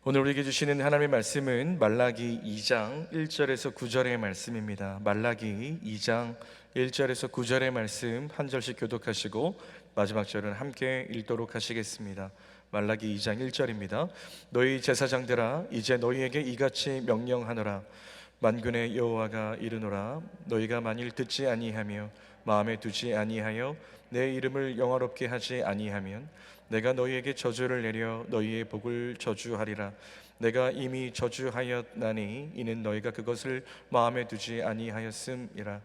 오늘 우리에게 주시는 하나님의 말씀은 말라기 2장 1절에서 9절의 말씀입니다. 말라기 2장 1절에서 9절의 말씀 한 절씩 교독하시고 마지막 절은 함께 읽도록 하시겠습니다. 말라기 2장 1절입니다. 너희 제사장들아, 이제 너희에게 이같이 명령하노라. 만군의 여호와가 이르노라. 너희가 만일 듣지 아니하며 마음에 두지 아니하여 내 이름을 영화롭게 하지 아니하면 내가 너희에게 저주를 내려 너희의 복을 저주하리라. 내가 이미 저주하였나니 이는 너희가 그것을 마음에 두지 아니하였음이라.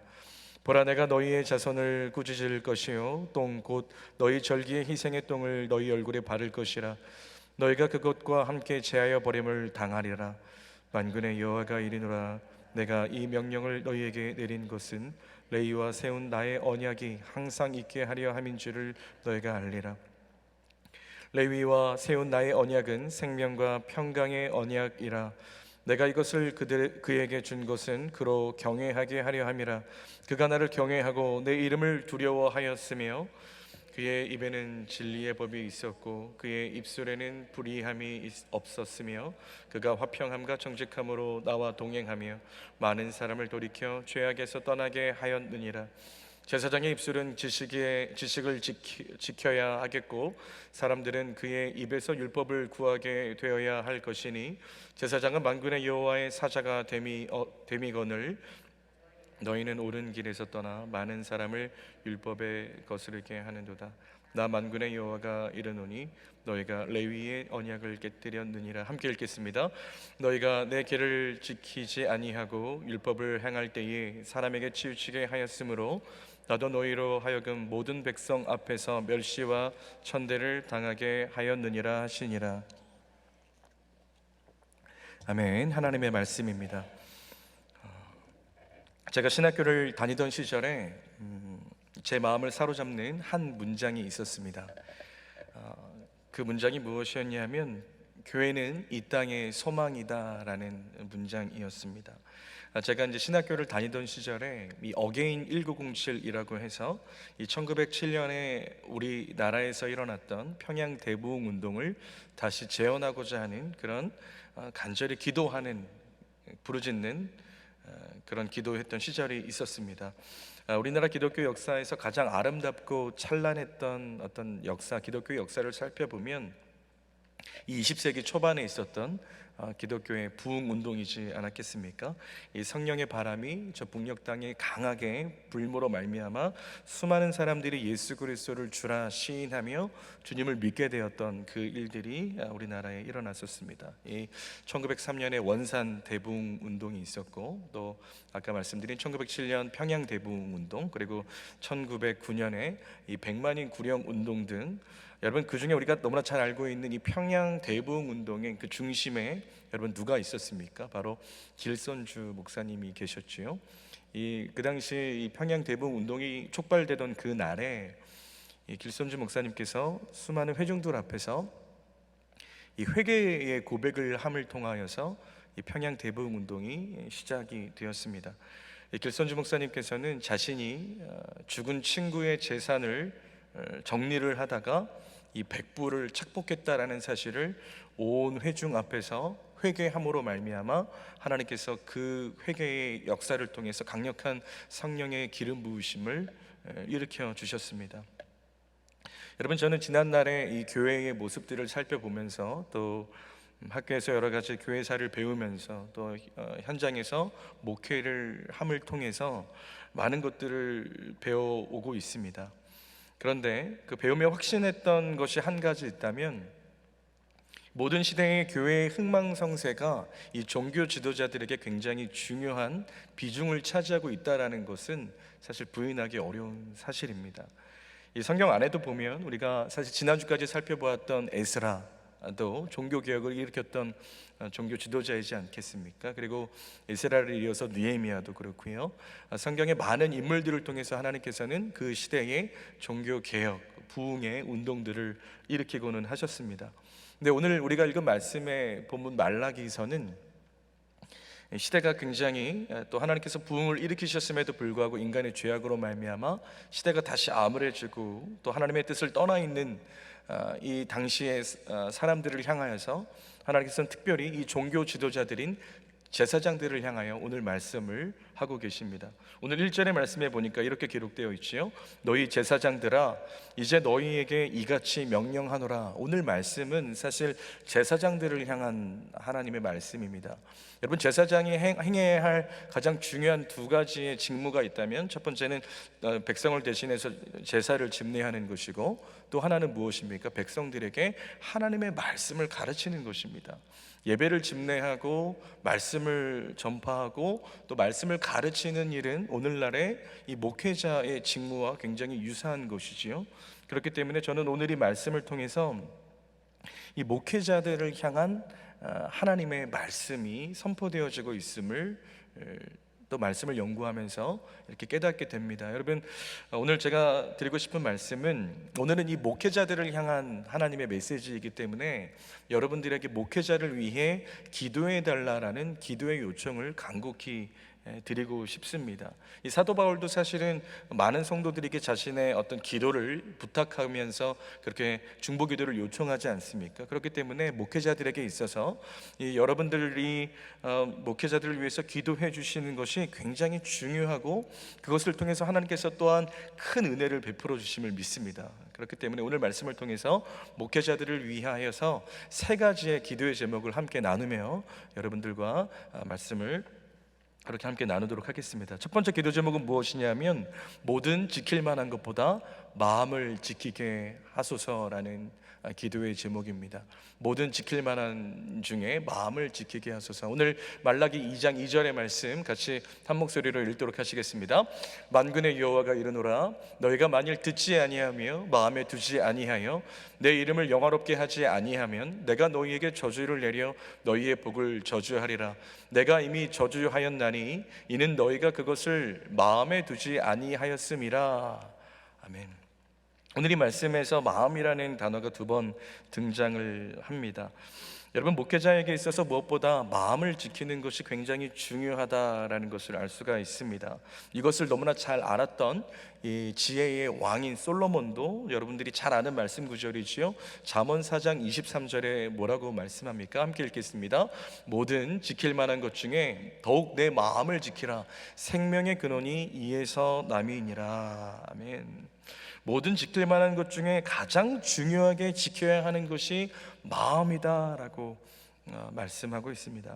보라, 내가 너희의 자손을 꾸짖을 것이요 똥 곧 너희 절기의 희생의 똥을 너희 얼굴에 바를 것이라. 너희가 그것과 함께 제하여 버림을 당하리라. 만군의 여호와가 이르노라. 내가 이 명령을 너희에게 내린 것은 레위와 세운 나의 언약이 항상 있게 하려 함인 줄을 너희가 알리라. 레위와 세운 나의 언약은 생명과 평강의 언약이라. 내가 이것을 그에게 준 것은 그로 경외하게 하려 함이라. 그가 나를 경외하고 내 이름을 두려워하였으며 그의 입에는 진리의 법이 있었고 그의 입술에는 불의함이 없었으며 그가 화평함과 정직함으로 나와 동행하며 많은 사람을 돌이켜 죄악에서 떠나게 하였느니라. 제사장의 입술은 지식을 지켜야 하겠고 사람들은 그의 입에서 율법을 구하게 되어야 할 것이니 제사장은 만군의 여호와의 사자가 됨이거늘 너희는 옳은 길에서 떠나 많은 사람을 율법에 거스르게 하는도다. 나 만군의 여호와가 이르노니 너희가 레위의 언약을 깨뜨렸느니라. 함께 읽겠습니다. 너희가 내 길을 지키지 아니하고 율법을 행할 때에 사람에게 치우치게 하였으므로 나도 너희로 하여금 모든 백성 앞에서 멸시와 천대를 당하게 하였느니라 하시니라. 아멘. 하나님의 말씀입니다. 제가 신학교를 다니던 시절에 제 마음을 사로잡는 한 문장이 있었습니다. 그 문장이 무엇이었냐면 교회는 이 땅의 소망이다라는 문장이었습니다. 제가 이제 신학교를 다니던 시절에 이 어게인 1907이라고 해서 이 1907년에 우리나라에서 일어났던 평양 대부흥 운동을 다시 재현하고자 하는 그런 간절히 기도하는 부르짖는 그런 기도했던 시절이 있었습니다. 우리나라 기독교 역사에서 가장 아름답고 찬란했던 어떤 역사, 기독교 역사를 살펴보면 이 20세기 초반에 있었던 기독교의 부흥 운동이지 않았겠습니까? 이 성령의 바람이 저 북녘 땅에 강하게 불므로 말미암아 수많은 사람들이 예수 그리스도를 주라 시인하며 주님을 믿게 되었던 그 일들이 우리나라에 일어났었습니다. 이 1903년에 원산 대부흥 운동이 있었고 또 아까 말씀드린 1907년 평양 대부흥 운동, 그리고 1909년에 이 백만인 구령 운동 등, 여러분 그 중에 우리가 너무나 잘 알고 있는 이 평양 대부흥 운동의 그 중심에 여러분 누가 있었습니까? 바로 길선주 목사님이 계셨지요. 그 당시 이 평양 대부흥 운동이 촉발되던 그 날에 이 길선주 목사님께서 수많은 회중들 앞에서 이 회개의 고백을 함을 통하여서 이 평양 대부흥 운동이 시작이 되었습니다. 이 길선주 목사님께서는 자신이 죽은 친구의 재산을 정리를 하다가 이 백부를 착복했다라는 사실을 온 회중 앞에서 회개함으로 말미암아 하나님께서 그 회개의 역사를 통해서 강력한 성령의 기름 부으심을 일으켜 주셨습니다. 여러분, 저는 지난날에 이 교회의 모습들을 살펴보면서 또 학교에서 여러 가지 교회사를 배우면서 또 현장에서 목회를 함을 통해서 많은 것들을 배워오고 있습니다. 그런데 그 배우며 확신했던 것이 한 가지 있다면 모든 시대의 교회의 흥망성쇠가 이 종교 지도자들에게 굉장히 중요한 비중을 차지하고 있다는 것은 사실 부인하기 어려운 사실입니다. 이 성경 안에도 보면 우리가 사실 지난주까지 살펴보았던 에스라도 종교개혁을 일으켰던 종교 지도자이지 않겠습니까? 그리고 에스라를 이어서 느헤미야도 그렇고요. 성경의 많은 인물들을 통해서 하나님께서는 그 시대의 종교개혁, 부흥의 운동들을 일으키고는 하셨습니다. 근데 오늘 우리가 읽은 말씀의 본문 말라기서는 시대가 굉장히 또 하나님께서 부흥을 일으키셨음에도 불구하고 인간의 죄악으로 말미암아 시대가 다시 암울해지고 또 하나님의 뜻을 떠나 있는 이 당시의 사람들을 향하여서 하나님께서는 특별히 이 종교 지도자들인 제사장들을 향하여 오늘 말씀을 하고 계십니다. 오늘 1절의 말씀에 보니까 이렇게 기록되어 있지요. 너희 제사장들아 이제 너희에게 이같이 명령하노라. 오늘 말씀은 사실 제사장들을 향한 하나님의 말씀입니다. 여러분, 제사장이 행해야 할 가장 중요한 두 가지의 직무가 있다면 첫 번째는 백성을 대신해서 제사를 집례하는 것이고, 또 하나는 무엇입니까? 백성들에게 하나님의 말씀을 가르치는 것입니다. 예배를 집례하고 말씀을 전파하고 또 말씀을 가르치는 일은 오늘날의 이 목회자의 직무와 굉장히 유사한 것이지요. 그렇기 때문에 저는 오늘 이 말씀을 통해서 이 목회자들을 향한 하나님의 말씀이 선포되어지고 있음을 또 말씀을 연구하면서 이렇게 깨닫게 됩니다. 여러분, 오늘 제가 드리고 싶은 말씀은, 오늘은 이 목회자들을 향한 하나님의 메시지이기 때문에 여러분들에게 목회자를 위해 기도해 달라라는 기도의 요청을 간곡히 드리고 싶습니다. 이 사도 바울도 사실은 많은 성도들에게 자신의 어떤 기도를 부탁하면서 그렇게 중보 기도를 요청하지 않습니까? 그렇기 때문에 목회자들에게 있어서 이 여러분들이 목회자들을 위해서 기도해 주시는 것이 굉장히 중요하고, 그것을 통해서 하나님께서 또한 큰 은혜를 베풀어 주심을 믿습니다. 그렇기 때문에 오늘 말씀을 통해서 목회자들을 위하여서 세 가지의 기도의 제목을 함께 나누며 여러분들과 말씀을 그렇게 함께 나누도록 하겠습니다. 첫 번째 기도 제목은 무엇이냐면, 모든 지킬 만한 것보다 마음을 지키게 하소서라는 기도의 제목입니다. 모든 지킬 만한 중에 마음을 지키게 하소서. 오늘 말라기 2장 2절의 말씀 같이 한 목소리로 읽도록 하시겠습니다. 만군의 여호와가 이르노라, 너희가 만일 듣지 아니하며 마음에 두지 아니하여 내 이름을 영화롭게 하지 아니하면 내가 너희에게 저주를 내려 너희의 복을 저주하리라. 내가 이미 저주하였나니 이는 너희가 그것을 마음에 두지 아니하였음이라. 아멘. 오늘 이 말씀에서 마음이라는 단어가 두 번 등장을 합니다. 여러분, 목회자에게 있어서 무엇보다 마음을 지키는 것이 굉장히 중요하다라는 것을 알 수가 있습니다. 이것을 너무나 잘 알았던 이 지혜의 왕인 솔로몬도 여러분들이 잘 아는 말씀 구절이지요. 잠언 4장 23절에 뭐라고 말씀합니까? 함께 읽겠습니다. 모든 지킬 만한 것 중에 더욱 내 마음을 지키라. 생명의 근원이 이에서 남이니라. 아멘. 모든 지킬 만한 것 중에 가장 중요하게 지켜야 하는 것이 마음이다라고 말씀하고 있습니다.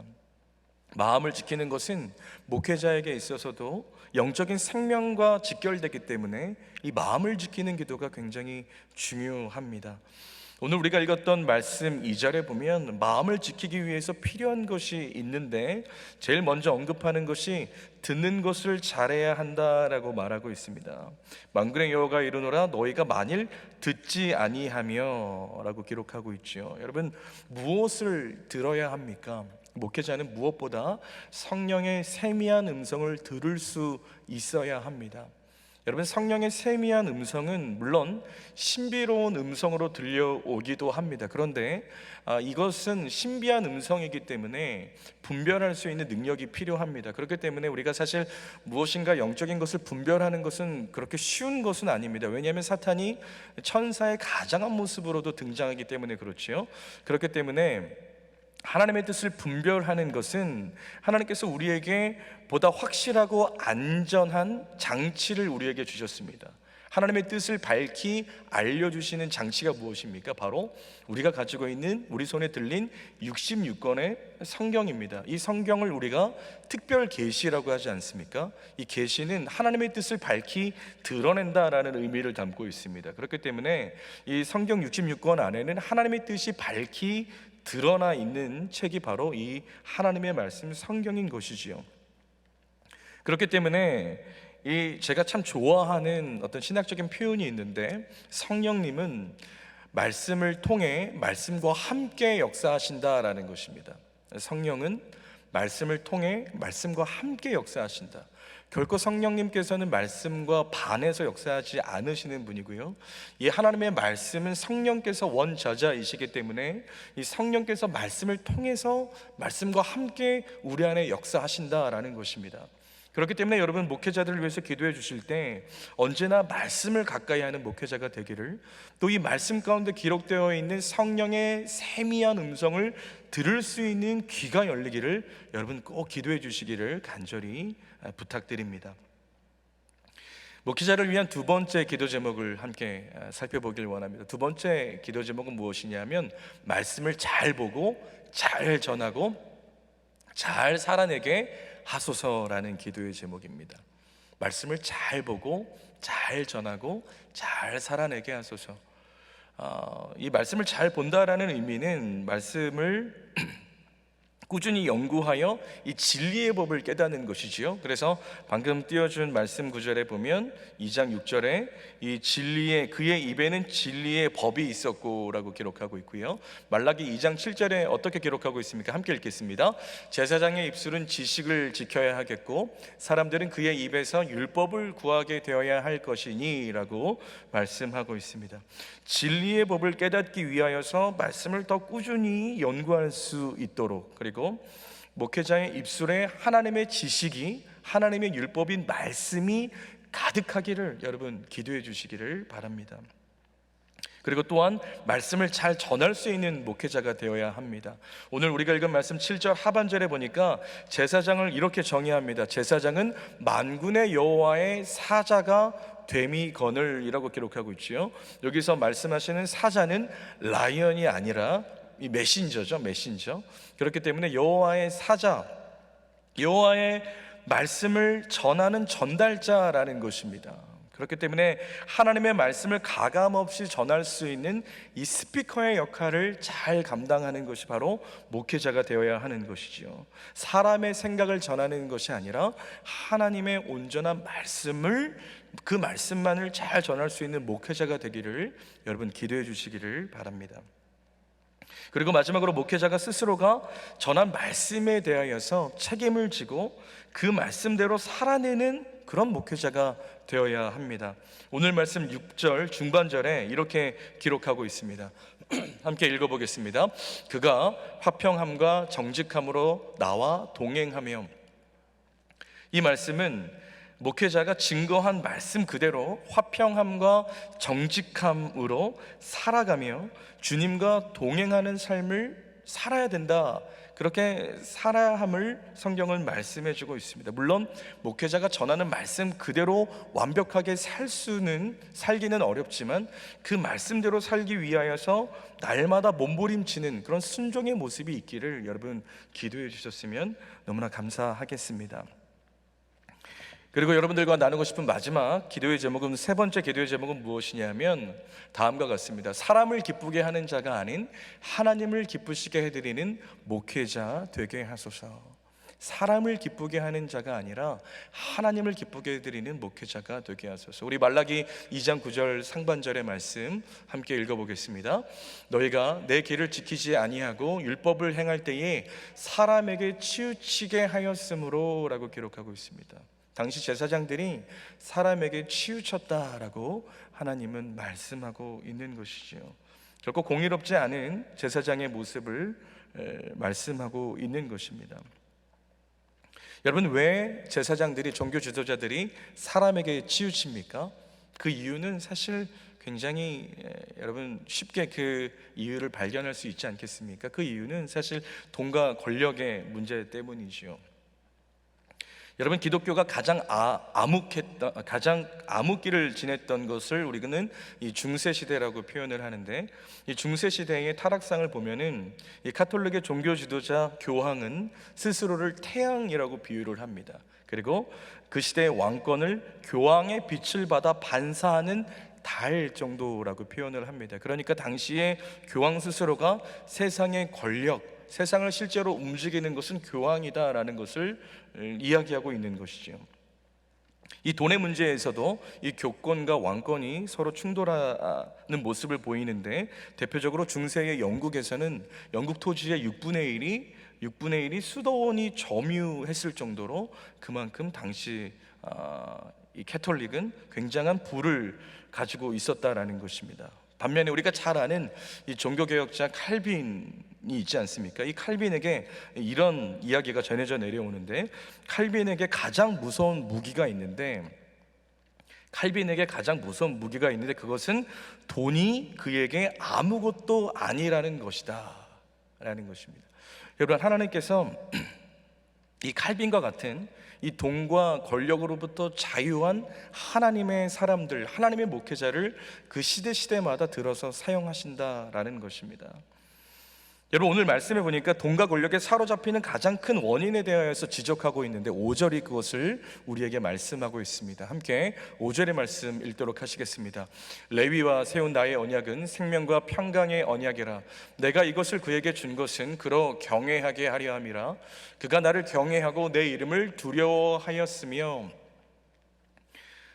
마음을 지키는 것은 목회자에게 있어서도 영적인 생명과 직결되기 때문에 이 마음을 지키는 기도가 굉장히 중요합니다. 오늘 우리가 읽었던 말씀 2절에 보면 마음을 지키기 위해서 필요한 것이 있는데 제일 먼저 언급하는 것이 듣는 것을 잘해야 한다라고 말하고 있습니다. 만군의 여호와가 이르노라, 너희가 만일 듣지 아니하며 라고 기록하고 있죠. 여러분, 무엇을 들어야 합니까? 목회자는 무엇보다 성령의 세미한 음성을 들을 수 있어야 합니다. 여러분, 성령의 세미한 음성은 물론 신비로운 음성으로 들려오기도 합니다. 그런데 이것은 신비한 음성이기 때문에 분별할 수 있는 능력이 필요합니다. 그렇기 때문에 우리가 사실 무엇인가 영적인 것을 분별하는 것은 그렇게 쉬운 것은 아닙니다. 왜냐하면 사탄이 천사의 가장한 모습으로도 등장하기 때문에 그렇지요. 그렇기 때문에 하나님의 뜻을 분별하는 것은 하나님께서 우리에게 보다 확실하고 안전한 장치를 우리에게 주셨습니다. 하나님의 뜻을 밝히 알려주시는 장치가 무엇입니까? 바로 우리가 가지고 있는, 우리 손에 들린 66권의 성경입니다. 이 성경을 우리가 특별 계시라고 하지 않습니까? 이 계시는 하나님의 뜻을 밝히 드러낸다라는 의미를 담고 있습니다. 그렇기 때문에 이 성경 66권 안에는 하나님의 뜻이 밝히 드러나 있는 책이 바로 이 하나님의 말씀 성경인 것이지요. 그렇기 때문에 제가 참 좋아하는 어떤 신학적인 표현이 있는데, 성령님은 말씀을 통해 말씀과 함께 역사하신다라는 것입니다. 성령은 말씀을 통해 말씀과 함께 역사하신다. 결코 성령님께서는 말씀과 반해서 역사하지 않으시는 분이고요, 이 하나님의 말씀은 성령께서 원저자이시기 때문에 이 성령께서 말씀을 통해서 말씀과 함께 우리 안에 역사하신다라는 것입니다. 그렇기 때문에 여러분, 목회자들을 위해서 기도해 주실 때 언제나 말씀을 가까이 하는 목회자가 되기를, 또 이 말씀 가운데 기록되어 있는 성령의 세미한 음성을 들을 수 있는 귀가 열리기를 여러분 꼭 기도해 주시기를 간절히 부탁드립니다. 목회자를 위한 두 번째 기도 제목을 함께 살펴보길 원합니다. 두 번째 기도 제목은 무엇이냐면, 말씀을 잘 보고 잘 전하고 잘 살아내게 하소서라는 기도의 제목입니다. 말씀을 잘 보고 잘 전하고 잘 살아내게 하소서. 이 말씀을 잘 본다라는 의미는 말씀을 꾸준히 연구하여 이 진리의 법을 깨닫는 것이지요. 그래서 방금 띄워준 말씀 구절에 보면 2장 6절에 이 진리의, 그의 입에는 진리의 법이 있었고 라고 기록하고 있고요. 말라기 2장 7절에 어떻게 기록하고 있습니까? 함께 읽겠습니다. 제사장의 입술은 지식을 지켜야 하겠고 사람들은 그의 입에서 율법을 구하게 되어야 할 것이니 라고 말씀하고 있습니다. 진리의 법을 깨닫기 위하여서 말씀을 더 꾸준히 연구할 수 있도록, 그리고 목회자의 입술에 하나님의 지식이, 하나님의 율법인 말씀이 가득하기를 여러분 기도해 주시기를 바랍니다. 그리고 또한 말씀을 잘 전할 수 있는 목회자가 되어야 합니다. 오늘 우리가 읽은 말씀 7절 하반절에 보니까 제사장을 이렇게 정의합니다. 제사장은 만군의 여호와의 사자가 되미거늘이라고 기록하고 있지요. 여기서 말씀하시는 사자는 라이언이 아니라 이 메신저죠, 메신저. 그렇기 때문에 여호와의 사자, 여호와의 말씀을 전하는 전달자라는 것입니다. 그렇기 때문에 하나님의 말씀을 가감없이 전할 수 있는 이 스피커의 역할을 잘 감당하는 것이 바로 목회자가 되어야 하는 것이지요. 사람의 생각을 전하는 것이 아니라 하나님의 온전한 말씀을, 그 말씀만을 잘 전할 수 있는 목회자가 되기를 여러분 기도해 주시기를 바랍니다. 그리고 마지막으로 목회자가 스스로가 전한 말씀에 대하여서 책임을 지고 그 말씀대로 살아내는 그런 목회자가 되어야 합니다. 오늘 말씀 6절 중반절에 이렇게 기록하고 있습니다. 함께 읽어보겠습니다. 그가 화평함과 정직함으로 나와 동행하며. 이 말씀은 목회자가 증거한 말씀 그대로 화평함과 정직함으로 살아가며 주님과 동행하는 삶을 살아야 된다, 그렇게 살아야 함을 성경은 말씀해 주고 있습니다. 물론 목회자가 전하는 말씀 그대로 완벽하게 살기는 어렵지만 그 말씀대로 살기 위하여서 날마다 몸부림치는 그런 순종의 모습이 있기를 여러분 기도해 주셨으면 너무나 감사하겠습니다. 그리고 여러분들과 나누고 싶은 마지막 기도의 제목은, 세 번째 기도의 제목은 무엇이냐면 다음과 같습니다. 사람을 기쁘게 하는 자가 아닌 하나님을 기쁘시게 해드리는 목회자 되게 하소서. 사람을 기쁘게 하는 자가 아니라 하나님을 기쁘게 해드리는 목회자가 되게 하소서. 우리 말라기 2장 9절 상반절의 말씀 함께 읽어보겠습니다. 너희가 내 길을 지키지 아니하고 율법을 행할 때에 사람에게 치우치게 하였으므로 라고 기록하고 있습니다. 당시 제사장들이 사람에게 치우쳤다라고 하나님은 말씀하고 있는 것이죠. 결코 공의롭지 않은 제사장의 모습을 말씀하고 있는 것입니다. 여러분, 왜 제사장들이, 종교 지도자들이 사람에게 치우칩니까? 그 이유는 사실 굉장히 여러분 쉽게 그 이유를 발견할 수 있지 않겠습니까? 그 이유는 사실 돈과 권력의 문제 때문이지요. 여러분, 기독교가 가장 암흑기를 지냈던 것을 우리는 이 중세 시대라고 표현을 하는데, 이 중세 시대의 타락상을 보면은 이 가톨릭의 종교 지도자 교황은 스스로를 태양이라고 비유를 합니다. 그리고 그 시대의 왕권을 교황의 빛을 받아 반사하는 달 정도라고 표현을 합니다. 그러니까 당시에 교황 스스로가 세상의 권력, 세상을 실제로 움직이는 것은 교황이다라는 것을 이야기하고 있는 것이죠. 이 돈의 문제에서도 이 교권과 왕권이 서로 충돌하는 모습을 보이는데, 대표적으로 중세의 영국에서는 영국 토지의 6분의 1이 수도원이 점유했을 정도로 그만큼 당시 이 캐톨릭은 굉장한 부를 가지고 있었다라는 것입니다. 반면에 우리가 잘 아는 이 종교개혁자 칼빈이 있지 않습니까? 이 칼빈에게 이런 이야기가 전해져 내려오는데, 칼빈에게 가장 무서운 무기가 있는데 그것은 돈이 그에게 아무것도 아니라는 것이다 라는 것입니다. 여러분, 하나님께서 이 칼빈과 같은 이 돈과 권력으로부터 자유한 하나님의 사람들, 하나님의 목회자를 그 시대마다 들어서 사용하신다라는 것입니다. 여러분, 오늘 말씀해 보니까 돈과 권력에 사로잡히는 가장 큰 원인에 대하여서 지적하고 있는데 5절이 그것을 우리에게 말씀하고 있습니다. 함께 5절의 말씀 읽도록 하시겠습니다. 레위와 세운 나의 언약은 생명과 평강의 언약이라. 내가 이것을 그에게 준 것은 그로 경외하게 하려 함이라. 그가 나를 경외하고 내 이름을 두려워하였으며.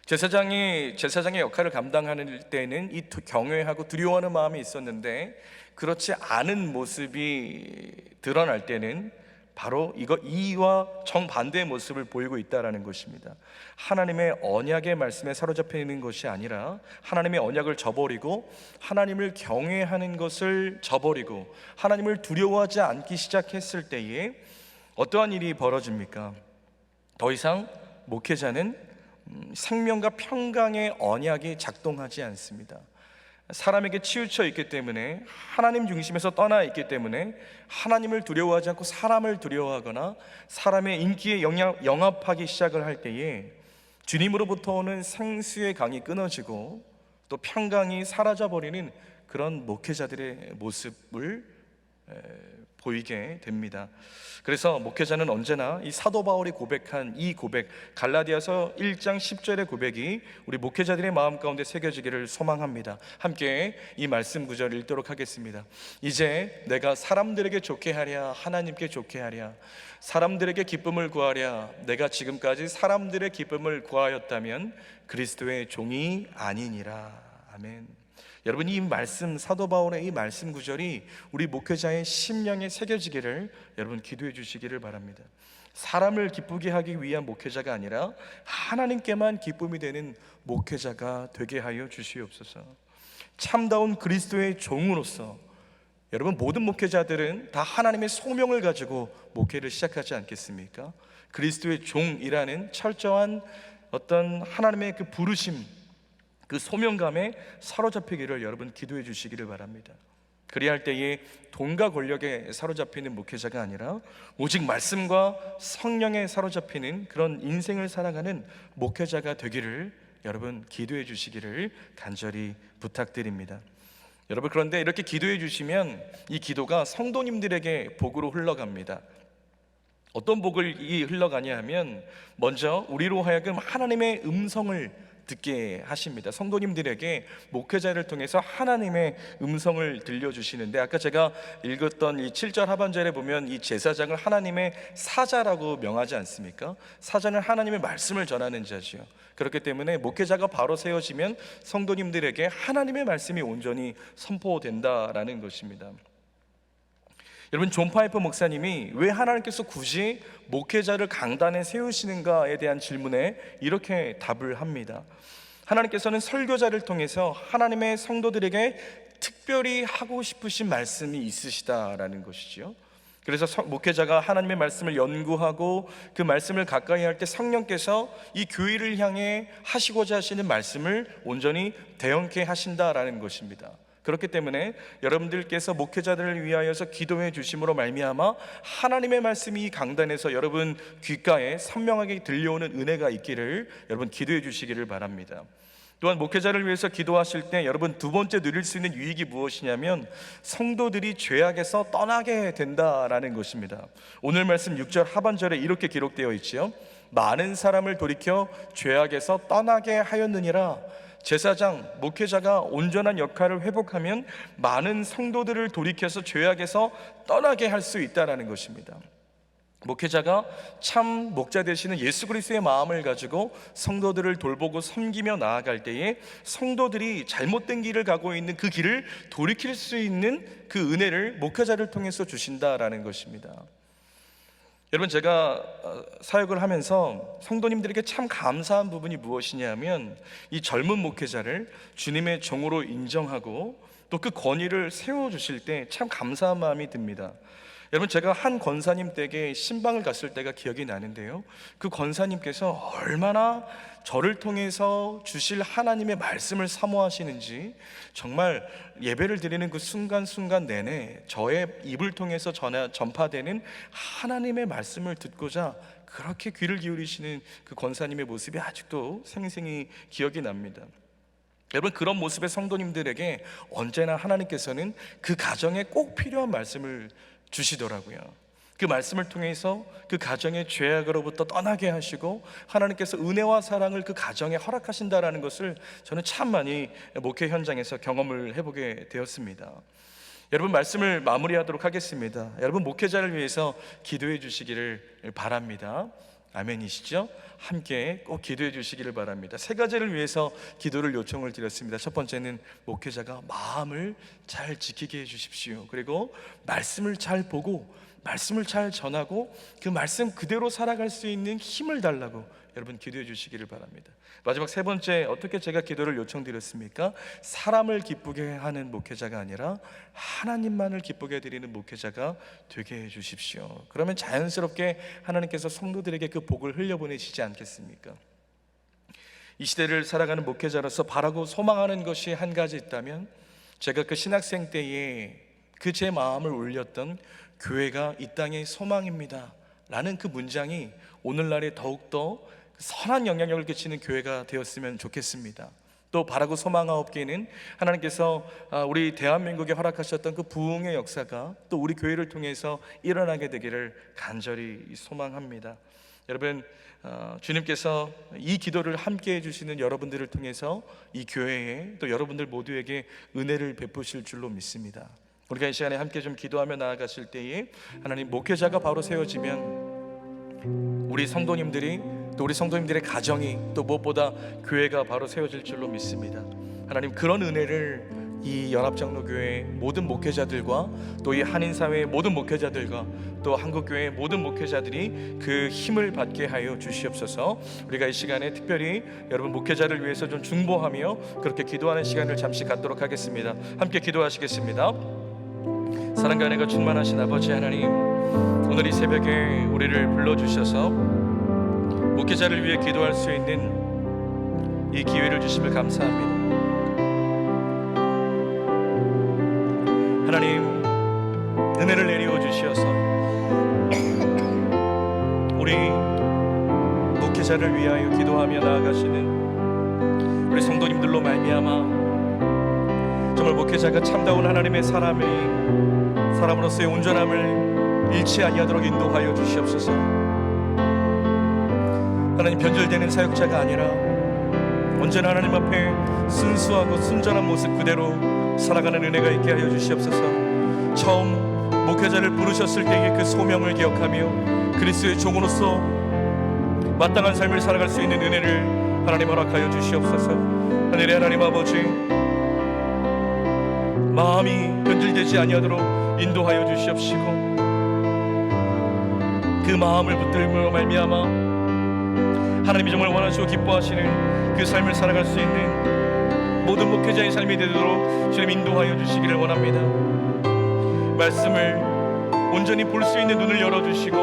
제사장의 역할을 감당하는 때는 이 경외하고 두려워하는 마음이 있었는데, 그렇지 않은 모습이 드러날 때는 바로 이와 정반대의 모습을 보이고 있다는 것입니다. 하나님의 언약의 말씀에 사로잡혀 있는 것이 아니라 하나님의 언약을 저버리고 하나님을 경외하는 것을 저버리고 하나님을 두려워하지 않기 시작했을 때에 어떠한 일이 벌어집니까? 더 이상 목회자는 생명과 평강의 언약이 작동하지 않습니다. 사람에게 치우쳐 있기 때문에, 하나님 중심에서 떠나 있기 때문에 하나님을 두려워하지 않고 사람을 두려워하거나 사람의 인기에 영합하기 시작을 할 때에 주님으로부터 오는 생수의 강이 끊어지고 또 평강이 사라져버리는 그런 목회자들의 모습을 보이게 됩니다. 그래서 목회자는 언제나 이 사도 바울이 고백한 이 고백, 갈라디아서 1장 10절의 고백이 우리 목회자들의 마음 가운데 새겨지기를 소망합니다. 함께 이 말씀 구절 읽도록 하겠습니다. 이제 내가 사람들에게 좋게 하랴 하나님께 좋게 하랴, 사람들에게 기쁨을 구하랴 내가 지금까지 사람들의 기쁨을 구하였다면 그리스도의 종이 아니니라. 아멘. 여러분, 이 말씀, 사도 바울의 이 말씀 구절이 우리 목회자의 심령에 새겨지기를 여러분 기도해 주시기를 바랍니다. 사람을 기쁘게 하기 위한 목회자가 아니라 하나님께만 기쁨이 되는 목회자가 되게 하여 주시옵소서. 참다운 그리스도의 종으로서 여러분, 모든 목회자들은 다 하나님의 소명을 가지고 목회를 시작하지 않겠습니까? 그리스도의 종이라는 철저한 어떤 하나님의 그 부르심, 그 소명감에 사로잡히기를 여러분 기도해 주시기를 바랍니다. 그리할 때에 돈과 권력에 사로잡히는 목회자가 아니라 오직 말씀과 성령에 사로잡히는 그런 인생을 살아가는 목회자가 되기를 여러분 기도해 주시기를 간절히 부탁드립니다. 여러분, 그런데 이렇게 기도해 주시면 이 기도가 성도님들에게 복으로 흘러갑니다. 어떤 복이 흘러가냐 하면, 먼저 우리로 하여금 하나님의 음성을 듣게 하십니다. 성도님들에게 목회자를 통해서 하나님의 음성을 들려주시는데, 아까 제가 읽었던 이 7절 하반절에 보면 이 제사장을 하나님의 사자라고 명하지 않습니까? 사자는 하나님의 말씀을 전하는 자지요. 그렇기 때문에 목회자가 바로 세워지면 성도님들에게 하나님의 말씀이 온전히 선포된다라는 것입니다. 여러분, 존 파이퍼 목사님이 왜 하나님께서 굳이 목회자를 강단에 세우시는가에 대한 질문에 이렇게 답을 합니다. 하나님께서는 설교자를 통해서 하나님의 성도들에게 특별히 하고 싶으신 말씀이 있으시다라는 것이죠. 그래서 목회자가 하나님의 말씀을 연구하고 그 말씀을 가까이 할 때 성령께서 이 교회를 향해 하시고자 하시는 말씀을 온전히 대언케 하신다라는 것입니다. 그렇기 때문에 여러분들께서 목회자들을 위하여서 기도해 주심으로 말미암아 하나님의 말씀이 강단에서 여러분 귓가에 선명하게 들려오는 은혜가 있기를 여러분 기도해 주시기를 바랍니다. 또한 목회자를 위해서 기도하실 때 여러분 두 번째 누릴 수 있는 유익이 무엇이냐면, 성도들이 죄악에서 떠나게 된다라는 것입니다. 오늘 말씀 6절 하반절에 이렇게 기록되어 있지요. 많은 사람을 돌이켜 죄악에서 떠나게 하였느니라. 제사장, 목회자가 온전한 역할을 회복하면 많은 성도들을 돌이켜서 죄악에서 떠나게 할 수 있다는 것입니다. 목회자가 참 목자 되시는 예수 그리스도의 마음을 가지고 성도들을 돌보고 섬기며 나아갈 때에 성도들이 잘못된 길을 가고 있는 그 길을 돌이킬 수 있는 그 은혜를 목회자를 통해서 주신다라는 것입니다. 여러분, 제가 사역을 하면서 성도님들에게 참 감사한 부분이 무엇이냐면, 이 젊은 목회자를 주님의 종으로 인정하고 또 그 건의를 세워주실 때 참 감사한 마음이 듭니다. 여러분, 제가 한 권사님 댁에 신방을 갔을 때가 기억이 나는데요, 그 권사님께서 얼마나 저를 통해서 주실 하나님의 말씀을 사모하시는지, 정말 예배를 드리는 그 순간순간 내내 저의 입을 통해서 전파되는 하나님의 말씀을 듣고자 그렇게 귀를 기울이시는 그 권사님의 모습이 아직도 생생히 기억이 납니다. 여러분, 그런 모습의 성도님들에게 언제나 하나님께서는 그 가정에 꼭 필요한 말씀을 주시더라고요. 그 말씀을 통해서 그 가정의 죄악으로부터 떠나게 하시고 하나님께서 은혜와 사랑을 그 가정에 허락하신다라는 것을 저는 참 많이 목회 현장에서 경험을 해보게 되었습니다. 여러분, 말씀을 마무리하도록 하겠습니다. 여러분, 목회자를 위해서 기도해 주시기를 바랍니다. 아멘이시죠? 함께 꼭 기도해 주시기를 바랍니다. 세 가지를 위해서 기도를 요청을 드렸습니다. 첫 번째는 목회자가 마음을 잘 지키게 해 주십시오. 그리고 말씀을 잘 보고 말씀을 잘 전하고 그 말씀 그대로 살아갈 수 있는 힘을 달라고 여러분 기도해 주시기를 바랍니다. 마지막 세 번째, 어떻게 제가 기도를 요청드렸습니까? 사람을 기쁘게 하는 목회자가 아니라 하나님만을 기쁘게 드리는 목회자가 되게 해 주십시오. 그러면 자연스럽게 하나님께서 성도들에게 그 복을 흘려보내시지 않겠습니까? 이 시대를 살아가는 목회자로서 바라고 소망하는 것이 한 가지 있다면, 제가 그 신학생 때에 그 제 마음을 울렸던 교회가 이 땅의 소망입니다 라는 그 문장이 오늘날에 더욱더 선한 영향력을 끼치는 교회가 되었으면 좋겠습니다. 또 바라고 소망하옵기에는 하나님께서 우리 대한민국에 허락하셨던 그 부흥의 역사가 또 우리 교회를 통해서 일어나게 되기를 간절히 소망합니다. 여러분, 주님께서 이 기도를 함께 해주시는 여러분들을 통해서 이 교회에 또 여러분들 모두에게 은혜를 베푸실 줄로 믿습니다. 우리가 이 시간에 함께 좀 기도하며 나아가실 때에 하나님, 목회자가 바로 세워지면 우리 성도님들이 또 우리 성도님들의 가정이 또 무엇보다 교회가 바로 세워질 줄로 믿습니다. 하나님, 그런 은혜를 이 연합장로교회 모든 목회자들과 또 이 한인사회의 모든 목회자들과 또 한국교회의 모든 목회자들이 그 힘을 받게 하여 주시옵소서. 우리가 이 시간에 특별히 여러분 목회자를 위해서 좀 중보하며 그렇게 기도하는 시간을 잠시 갖도록 하겠습니다. 함께 기도하시겠습니다. 사랑과 은혜가 충만하신 아버지 하나님, 오늘 이 새벽에 우리를 불러주셔서 목회자를 위해 기도할 수 있는 이 기회를 주심을 감사합니다. 하나님, 은혜를 내리워 주시어서 우리 목회자를 위하여 기도하며 나아가시는 우리 성도님들로 말미암아 정말 목회자가 참다운 하나님의 사람으로서의 온전함을 잃지 아니하도록 인도하여 주시옵소서. 하나님, 변절되는 사역자가 아니라 언제나 하나님 앞에 순수하고 순전한 모습 그대로 살아가는 은혜가 있게 하여 주시옵소서. 처음 목회자를 부르셨을 때의 그 소명을 기억하며 그리스도의 종으로서 마땅한 삶을 살아갈 수 있는 은혜를 하나님 허락하여 주시옵소서. 하늘의 하나님 아버지, 마음이 변질되지 아니하도록 인도하여 주시옵시고 그 마음을 붙들므로 말미암아 하나님이 정말 원하시고 기뻐하시는 그 삶을 살아갈 수 있는 모든 목회자의 삶이 되도록 주님 인도하여 주시기를 원합니다. 말씀을 온전히 볼 수 있는 눈을 열어주시고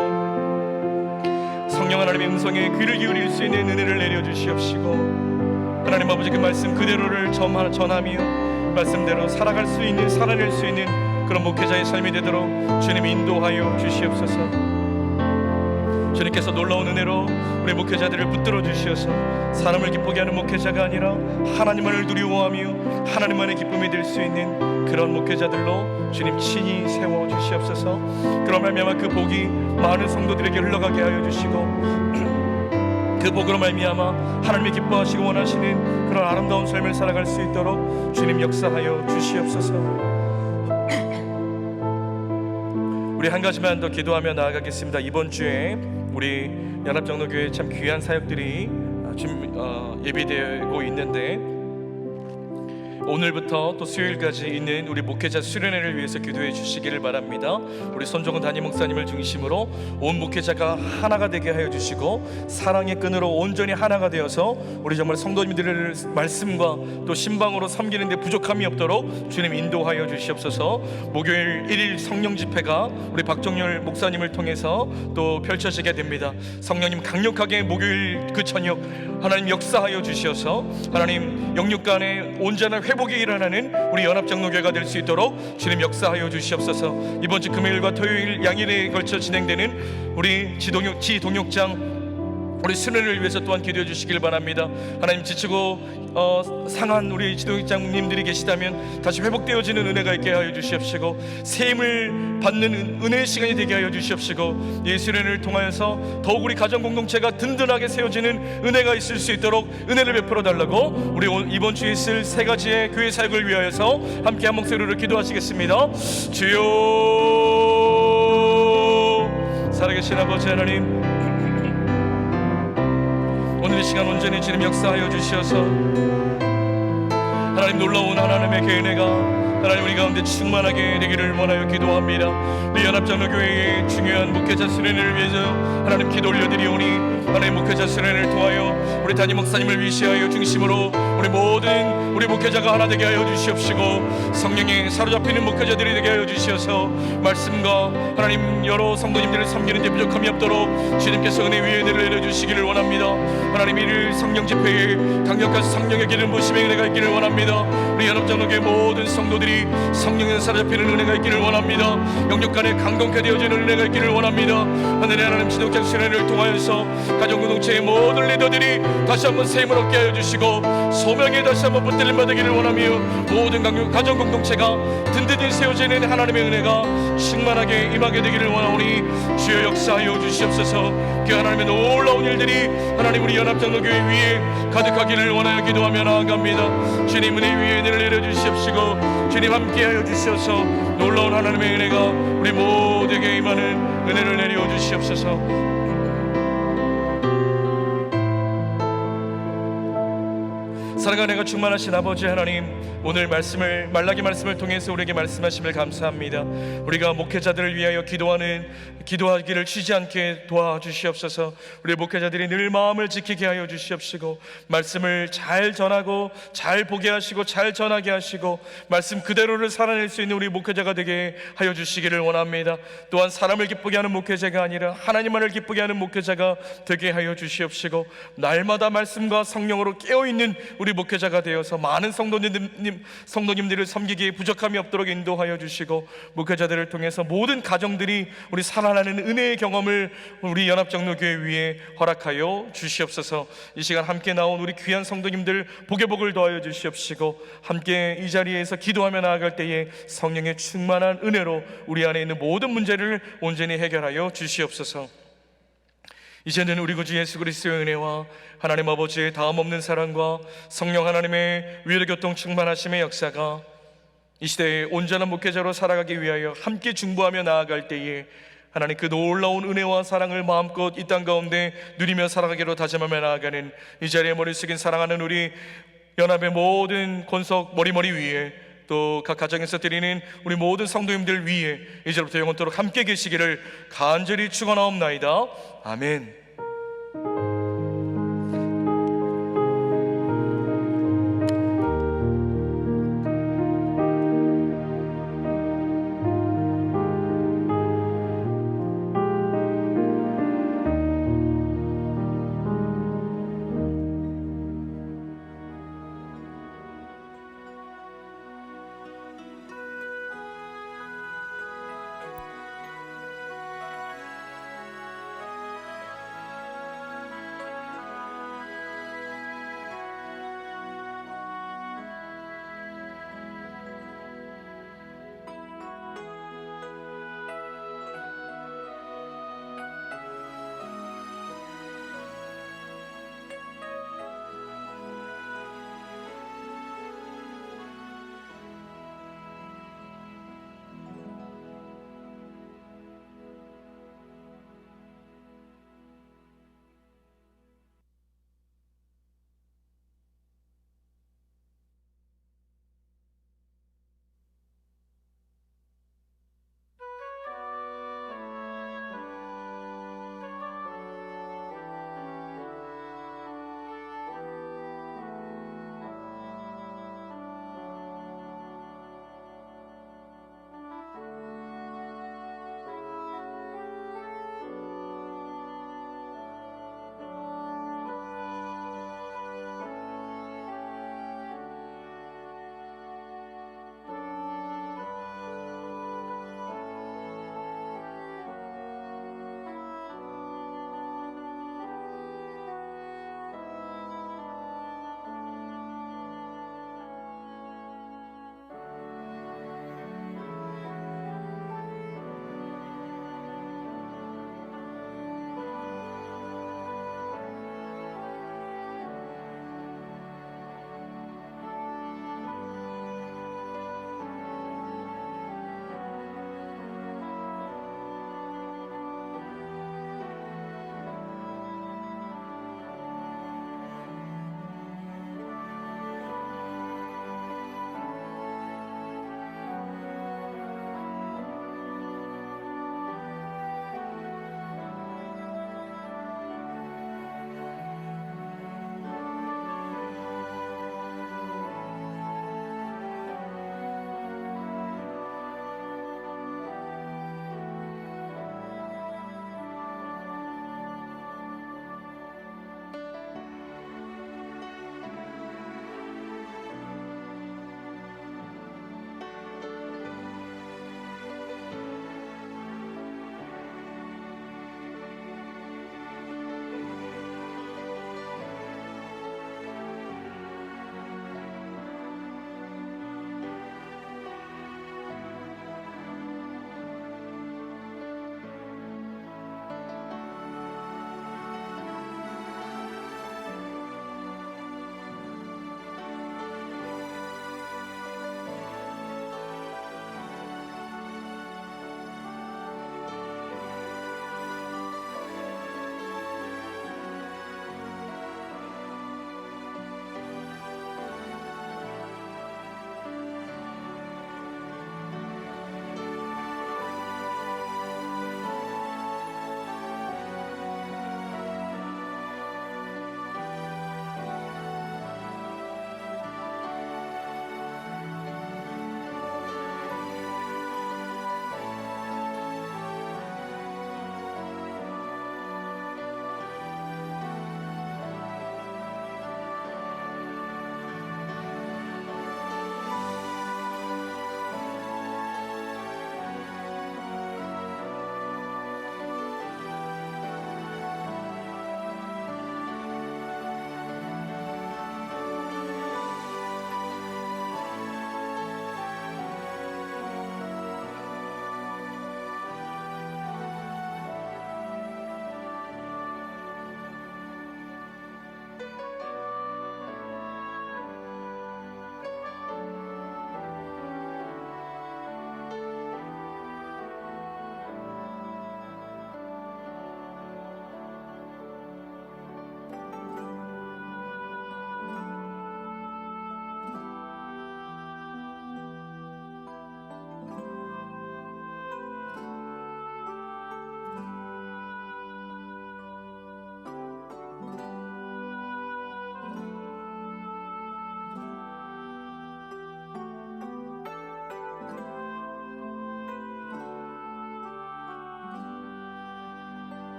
성령 하나님의 음성에 귀를 기울일 수 있는 은혜를 내려주시옵시고 하나님 아버지, 그 말씀 그대로를 전하며 말씀대로 살아갈 수 있는, 살아낼 수 있는 그런 목회자의 삶이 되도록 주님 인도하여 주시옵소서. 주님께서 놀라운 은혜로 우리 목회자들을 붙들어 주시어서 사람을 기쁘게 하는 목회자가 아니라 하나님만을 두려워하며 하나님만의 기쁨이 될 수 있는 그런 목회자들로 주님 친히 세워 주시옵소서. 그런 말미암아 그 복이 많은 성도들에게 흘러가게 하여 주시고 그 복으로 말미암아 하나님이 기뻐하시고 원하시는 그런 아름다운 삶을 살아갈 수 있도록 주님 역사하여 주시옵소서. 우리 한 가지만 더 기도하며 나아가겠습니다. 이번 주에 우리 연합장로교회 참 귀한 사역들이 지금 예비되고 있는데 오늘부터 또 수요일까지 있는 우리 목회자 수련회를 위해서 기도해 주시기를 바랍니다. 우리 손종은 담임 목사님을 중심으로 온 목회자가 하나가 되게 하여 주시고 사랑의 끈으로 온전히 하나가 되어서 우리 정말 성도님들을 말씀과 또 신방으로 섬기는 데 부족함이 없도록 주님 인도하여 주시옵소서. 목요일 1일 성령 집회가 우리 박정열 목사님을 통해서 또 펼쳐지게 됩니다. 성령님 강력하게 목요일 그 저녁 하나님 역사하여 주시어서 하나님 영육 간의 온전한 회복이 일어나는 우리 연합장로교회가 될 수 있도록 주님 역사하여 주시옵소서. 이번 주 금요일과 토요일 양일에 걸쳐 진행되는 우리 지동역장 우리 수련을 위해서 또한 기도해 주시길 바랍니다. 하나님 지치고 상한 우리 지도장님들이 계시다면 다시 회복되어지는 은혜가 있게 하여 주시옵시고 세임을 받는 은혜의 시간이 되게 하여 주시옵시고 이 수련을 통하여서 더욱 우리 가정 공동체가 든든하게 세워지는 은혜가 있을 수 있도록 은혜를 베풀어 달라고 우리 이번 주에 있을 세 가지의 교회 사역을 위하여서 함께 한 목소리로 기도하시겠습니다. 주여, 살아계신 아버지 하나님, 오늘 이 시간 온전히 주님 역사하여 주시어서 하나님 놀라운 하나님의 은혜가 하나님 우리 가운데 충만하게 되기를 원하여 기도합니다. 우리 연합장로교회의 중요한 목회자 수련회를 위해서 하나님 기도 올려드리오니 하나님 목회자 수련회를 통하여 우리 담임 목사님을 위시하여 중심으로 우리 모든 우리 목회자가 하나 되게 하여 주시옵시고 성령에 사로잡히는 목회자들이 되게 하여 주시어서 말씀과 하나님 여러 성도님들을 섬기는 데 부족함이 없도록 주님께서 은혜 위에 은혜를 내려주시기를 원합니다. 하나님 이를 성령 집회에 강력한 성령의 기름 부심의 은혜가 있기를 원합니다. 우리 연합장로교회 모든 성도들이 성령에 사로잡히는 은혜가 있기를 원합니다. 영육간에 강건케 되어지는 은혜가 있기를 원합니다. 하늘의 하나님 지독장 수련회를 통하여서 가정공동체의 모든 리더들이 다시 한번 세임을 얻게 하여 주시고 소명에 다시 한번 붙들림 받기를 원하며 모든 가정공동체가 든든히 세워지는 하나님의 은혜가 충만하게 임하게 되기를 원하오니 주여 역사하여 주시옵소서. 그 하나님의 놀라운 일들이 하나님 우리 연합장로교회 위에 가득하기를 원하여 기도하며 나아갑니다. 주님 은혜 위에 은혜를 내려주시옵시고 주님 함께하여 주시어서 놀라운 하나님의 은혜가 우리 모두에게 임하는 은혜를 내려 주시옵소서. 사랑하는 내가 충만하신 아버지 하나님, 오늘 말씀을 말라기 말씀을 통해서 우리에게 말씀하심을 감사합니다. 우리가 목회자들을 위하여 기도하기를 쉬지 않게 도와주시옵소서. 우리 목회자들이 늘 마음을 지키게 하여 주시옵시고 말씀을 잘 전하고 잘 보게 하시고 잘 전하게 하시고 말씀 그대로를 살아낼 수 있는 우리 목회자가 되게 하여 주시기를 원합니다. 또한 사람을 기쁘게 하는 목회자가 아니라 하나님만을 기쁘게 하는 목회자가 되게 하여 주시옵시고 날마다 말씀과 성령으로 깨어있는 우리 목회자가 되어서 많은 성도님들을 섬기기에 부족함이 없도록 인도하여 주시고 목회자들을 통해서 모든 가정들이 우리 살아나는 은혜의 경험을 우리 연합장로교회 위에 허락하여 주시옵소서. 이 시간 함께 나온 우리 귀한 성도님들 복의 복을 더하여 주시옵시고 함께 이 자리에서 기도하며 나아갈 때에 성령의 충만한 은혜로 우리 안에 있는 모든 문제를 온전히 해결하여 주시옵소서. 이제는 우리 구주 예수 그리스도의 은혜와 하나님 아버지의 다음없는 사랑과 성령 하나님의 위로 교통 충만하심의 역사가 이 시대에 온전한 목회자로 살아가기 위하여 함께 중보하며 나아갈 때에 하나님 그 놀라운 은혜와 사랑을 마음껏 이 땅 가운데 누리며 살아가기로 다짐하며 나아가는 이 자리에 머리 숙인 사랑하는 우리 연합의 모든 권석 머리머리 위에 또 각 가정에서 드리는 우리 모든 성도님들 위에 이제부터 영원토록 함께 계시기를 간절히 축원하옵나이다. 아멘.